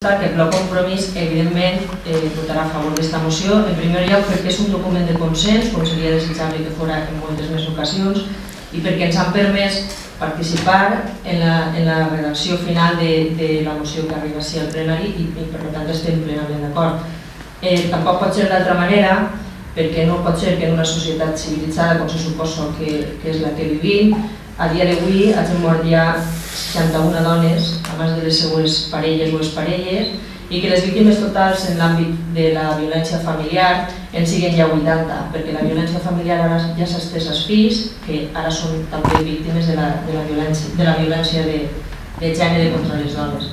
Que el Bloc Compromís, evidentment, votarà a favor d'aquesta moció, en primer lloc perquè és un document de consens, com seria desitjable que fos en moltes més ocasions, i perquè ens han permès participar en la redacció final de la moció que arriba al plenari i per tant estem plenament d'acord. Tampoc pot ser d'altra manera, perquè no pot ser que en una societat civilitzada, com se suposa que és la que vivim, a dia d'avui hagin mort ja 61 dones, a més de les seues parelles o exparelles, i que les víctimes totals en l'àmbit de la violència familiar en siguin ja 80, perquè la violència familiar ara ja s'ha estès als fills, que ara són també víctimes de la violència de gènere contra les dones.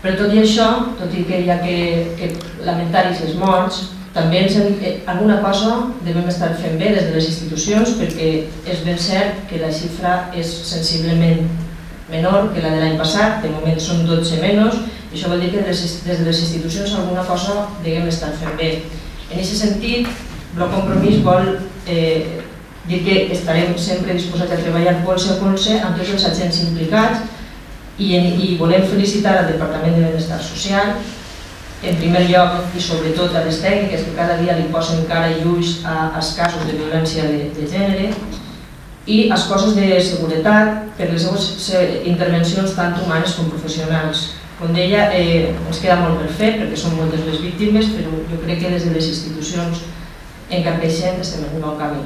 Però tot i això, tot i que hi ha que lamentar aquestes morts, també alguna cosa devem estar fent bé des de les institucions, perquè és ben cert que la xifra és sensiblement menor que la de l'any passat, de moment són 12 menys, i això vol dir que des de les institucions alguna cosa devem estar fent bé. En aquest sentit, Bloc Compromís vol dir que estarem sempre disposats a treballar colze a colze amb tots els agents implicats i volem felicitar al Departament de Benestar Social, en primer lloc i sobretot a les tècniques que cada dia li posen cara i ulls als casos de violència de gènere, i als cossos de seguretat per les seves intervencions tant humanes com professionals. Com deia, ens queda molt per fer perquè són moltes les víctimes, però jo crec que des de les institucions encarqueixent estem en el bon camí.